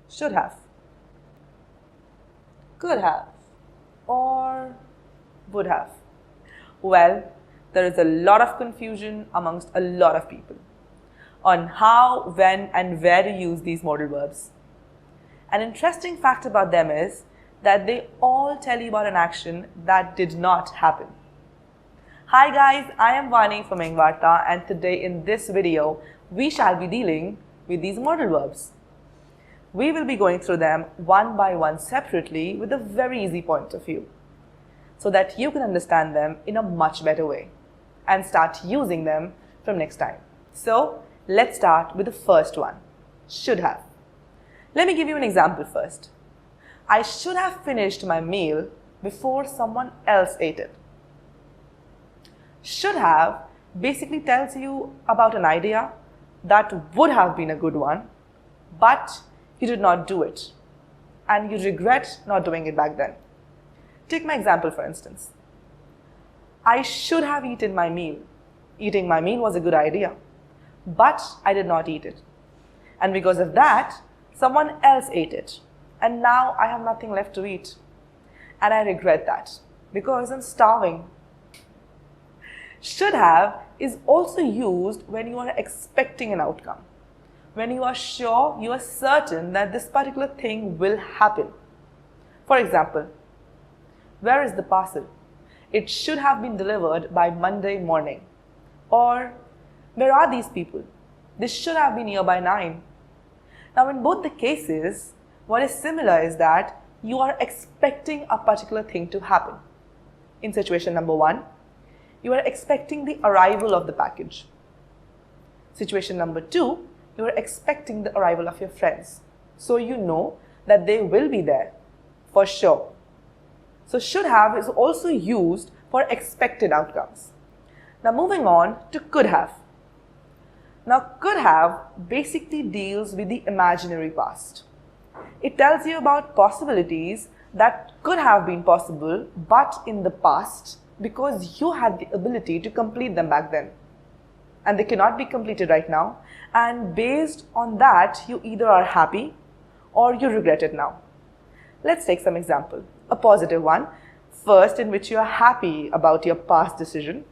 Should have, could have, or would have? Well, there is a lot of confusion amongst a lot of people on how, when and where to use these modal verbs. An interesting fact about them is that they all tell you about an action that did not happen. Hi guys, I am Vani from Engvarta, and today in this video, we shall be dealing with these modal verbs. We will be going through them one by one separately with a very easy point of view, so that you can understand them in a much better way and start using them from next time. So let's start with the first one, should have. Let me give you an example first. I should have finished my meal before someone else ate it. Should have basically tells you about an idea that would have been a good one, but you did not do it and you regret not doing it back then. Take my example for instance. I should have eaten my meal. Eating my meal was a good idea, but I did not eat it. And because of that, someone else ate it. And now I have nothing left to eat. And I regret that because I'm starving. Should have is also used when you are expecting an outcome. When you are sure, you are certain that this particular thing will happen. For example, where is the parcel? It should have been delivered by Monday morning. Or, where are these people? They should have been here by 9. Now, in both the cases, what is similar is that you are expecting a particular thing to happen. In situation number 1, you are expecting the arrival of the package. Situation number 2, you are expecting the arrival of your friends. So you know that they will be there for sure. So should have is also used for expected outcomes. Now moving on to could have. Now could have basically deals with the imaginary past. It tells you about possibilities that could have been possible but in the past because you had the ability to complete them back then. And they cannot be completed right now, and based on that you either are happy or you regret it now. Let's take some example. A positive one, first, in which you are happy about your past decision.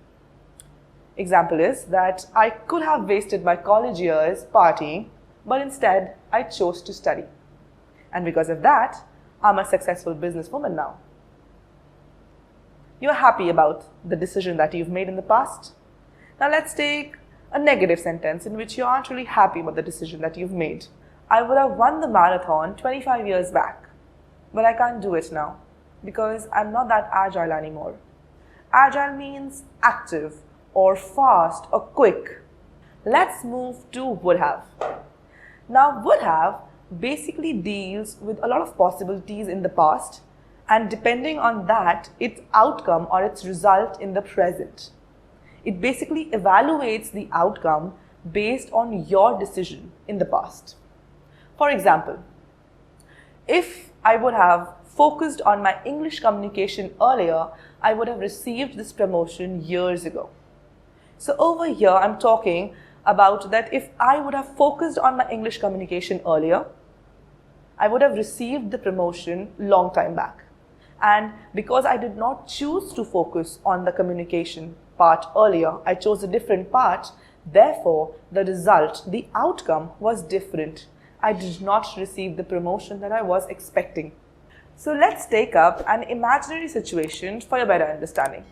Example is that I could have wasted my college years partying, but instead I chose to study. And because of that, I'm a successful businesswoman now. You're happy about the decision that you've made in the past. Now let's take a negative sentence in which you aren't really happy about the decision that you've made. I would have won the marathon 25 years back, but I can't do it now because I'm not that agile anymore. Agile means active or fast or quick. Let's move to would have. Now would have basically deals with a lot of possibilities in the past, and depending on that, its outcome or its result in the present. It basically evaluates the outcome based on your decision in the past. For example, if I would have focused on my English communication earlier, I would have received this promotion years ago. So over here, I'm talking about that if I would have focused on my English communication earlier, I would have received the promotion long time back. And because I did not choose to focus on the communication part earlier, I chose a different part. Therefore, the result, the outcome was different. I did not receive the promotion that I was expecting. So let's take up an imaginary situation for your better understanding.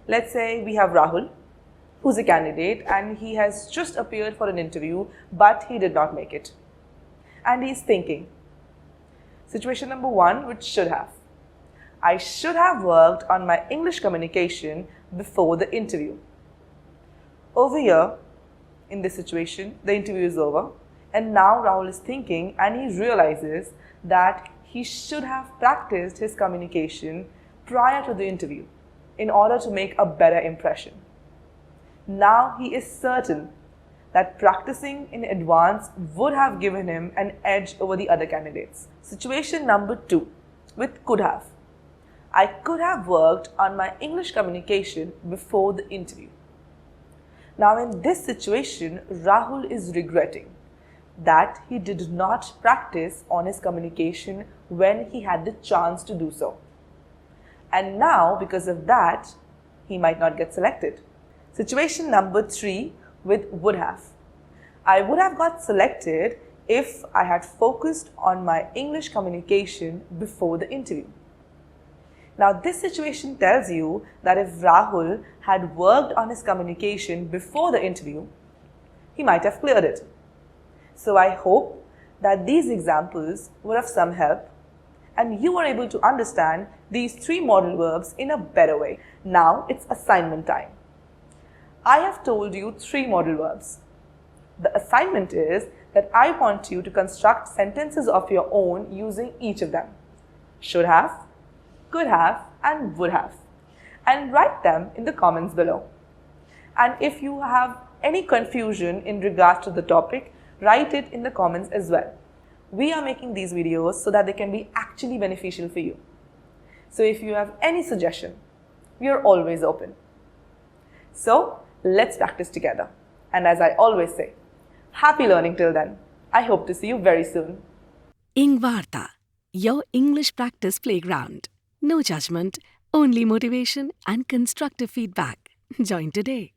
Let's say we have Rahul, who's a candidate, and he has just appeared for an interview, but he did not make it. And he's thinking, situation number 1, which should have. I should have worked on my English communication before the interview. Over here, in this situation, the interview is over, and now Rahul is thinking and he realizes that he should have practiced his communication prior to the interview in order to make a better impression. Now he is certain that practicing in advance would have given him an edge over the other candidates. Situation number 2, with could have. I could have worked on my English communication before the interview. Now in this situation, Rahul is regretting that he did not practice on his communication when he had the chance to do so. And now, because of that, he might not get selected. Situation number 3 with would have. I would have got selected if I had focused on my English communication before the interview. Now, this situation tells you that if Rahul had worked on his communication before the interview, he might have cleared it. So I hope that these examples were of some help and you were able to understand these 3 modal verbs in a better way. Now it's assignment time. I have told you 3 modal verbs. The assignment is that I want you to construct sentences of your own using each of them. Should have, could have, and would have. And write them in the comments below. And if you have any confusion in regards to the topic, write it in the comments as well. We are making these videos so that they can be actually beneficial for you. So if you have any suggestion, we are always open. So let's practice together. And as I always say, happy learning till then. I hope to see you very soon. Engvarta, your English practice playground. No judgment, only motivation and constructive feedback. Join today.